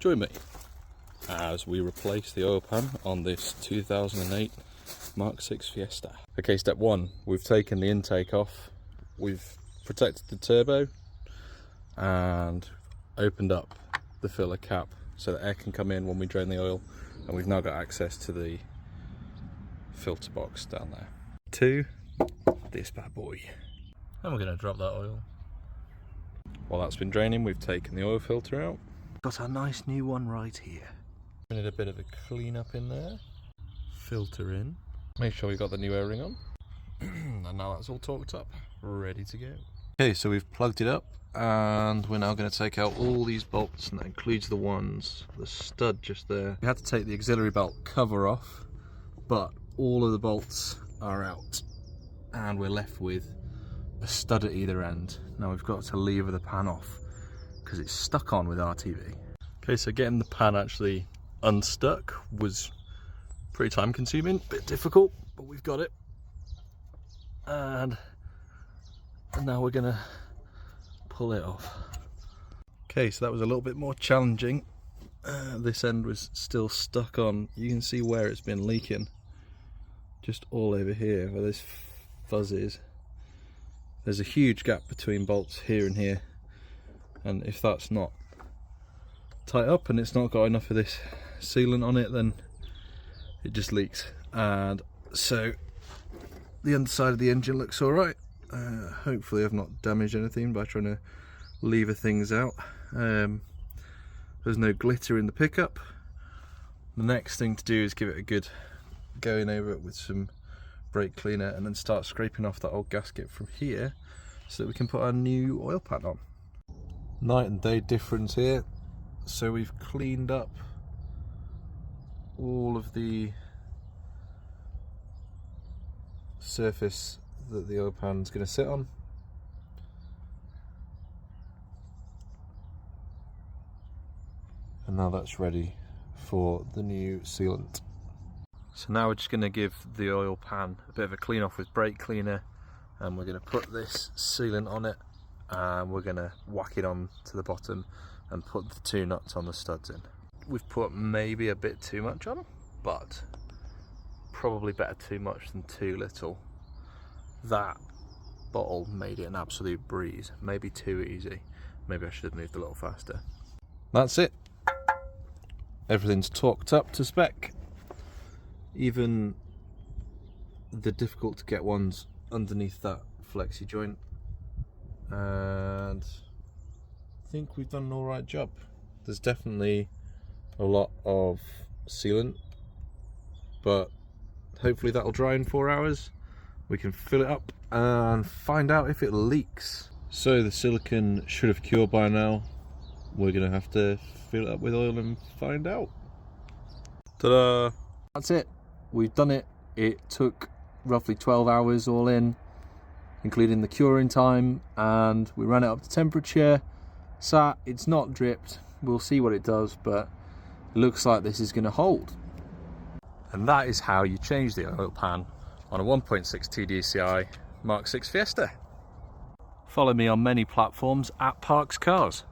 Join me as we replace the oil pan on this 2008 Mk6 Fiesta. Okay, step one, we've taken the intake off, we've protected the turbo and opened up the filler cap so that air can come in when we drain the oil, and we've now got access to the filter box down there. To this bad boy. And we're going to drop that oil. While that's been draining, we've taken the oil filter out. Got our nice new one right here. We need a bit of a clean up in there. Filter in. Make sure we've got the new O-ring on. And now that's all torqued up, ready to go. Okay, so we've plugged it up and we're now going to take out all these bolts, and that includes the stud just there. We had to take the auxiliary belt cover off, but all of the bolts are out and we're left with a stud at either end. Now we've got to lever the pan off because it's stuck on with RTV. Okay, so getting the pan actually unstuck was pretty time consuming, a bit difficult, but we've got it. And now we're gonna pull it off. Okay, so that was a little bit more challenging. This end was still stuck on. You can see where it's been leaking. Just all over here where this fuzz is. There's a huge gap between bolts here and here, and if that's not tight up and it's not got enough of this sealant on it, then it just leaks. And so the underside of the engine looks alright. Hopefully I've not damaged anything by trying to lever things out. There's no glitter in the pickup. The next thing to do is give it a good going over it with some brake cleaner, and then start scraping off that old gasket from here so that we can put our new oil pan on. Night and day difference here. So we've cleaned up all of the surface that the oil pan's going to sit on. And now that's ready for the new sealant. So now we're just going to give the oil pan a bit of a clean off with brake cleaner, and we're going to put this sealant on it, and we're going to whack it on to the bottom and put the two nuts on the studs in. We've put maybe a bit too much on, but probably better too much than too little. That bottle made it an absolute breeze, maybe too easy. Maybe I should have moved a little faster. That's it. Everything's torqued up to spec. Even the difficult to get ones underneath that flexi joint, and I think we've done an alright job. There's definitely a lot of sealant, but hopefully that'll dry in 4 hours. We can fill it up and find out if it leaks. So the silicone should have cured by now. We're gonna have to fill it up with oil and find out. Ta-da! That's it. We've done it. It took roughly 12 hours all in, including the curing time, and we ran it up to temperature. It's not dripped. We'll see what it does, but it looks like this is going to hold. And that is how you change the oil pan on a 1.6 TDCi Mk6 Fiesta. Follow me on many platforms at Parks Cars.